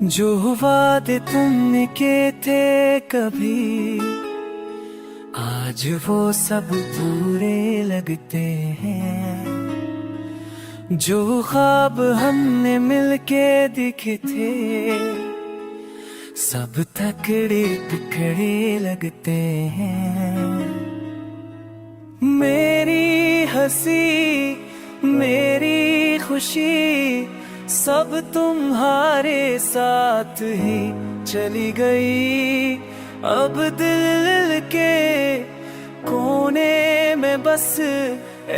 जो वादे तुमने के थे कभी, आज वो सब पूरे लगते हैं। जो ख्वाब हमने मिलके देखे थे, सब तकड़े टुकड़े लगते हैं। मेरी हंसी मेरी खुशी सब तुम्हारे साथ ही चली गई। अब दिल के कोने में बस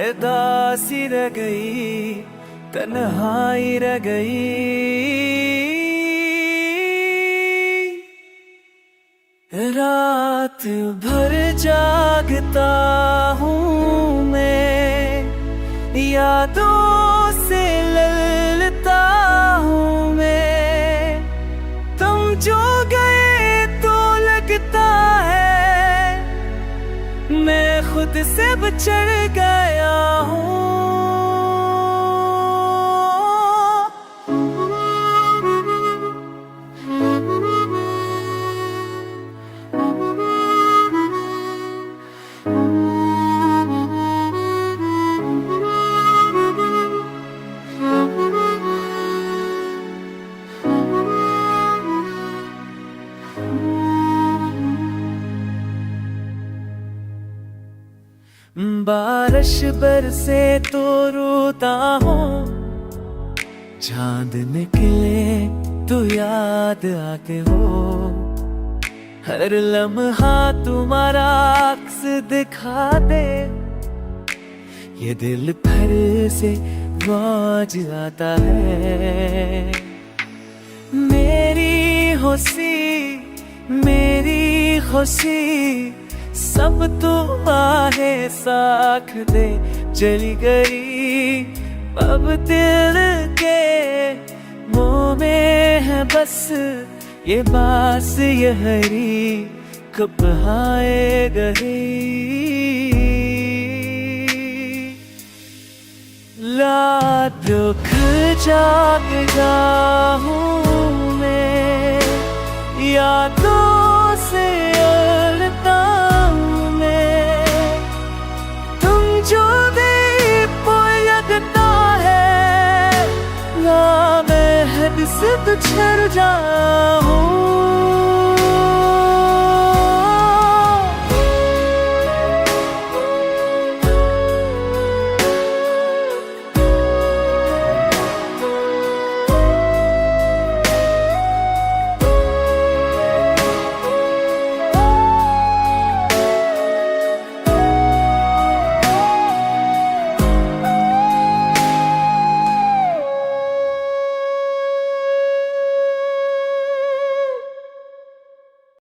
उदासी रह गई, तन्हाई रह गई। रात भर जागता हूँ मैं, यादों से ललता हूँ मैं। तुम जो गए तो लगता है मैं खुद से बिछड़ गया हूँ। बारिश बरसे तो रोता हूँ, चांद निकले तो याद आते हो। हर लम्हा तुम्हारा अक्स दिखा दे, ये दिल फिर से मौज आता है। मेरी खुशी सब तो आहे साख दे चली गई। अब दिल के मुंह में है बस ये बास ये हरी, कब आए गई। ला दुख जागता हूँ मैं, यादों से उलझता हूँ मैं। तुम जो भी लगता है, ना मैं हद से बिछड़ जाऊँ।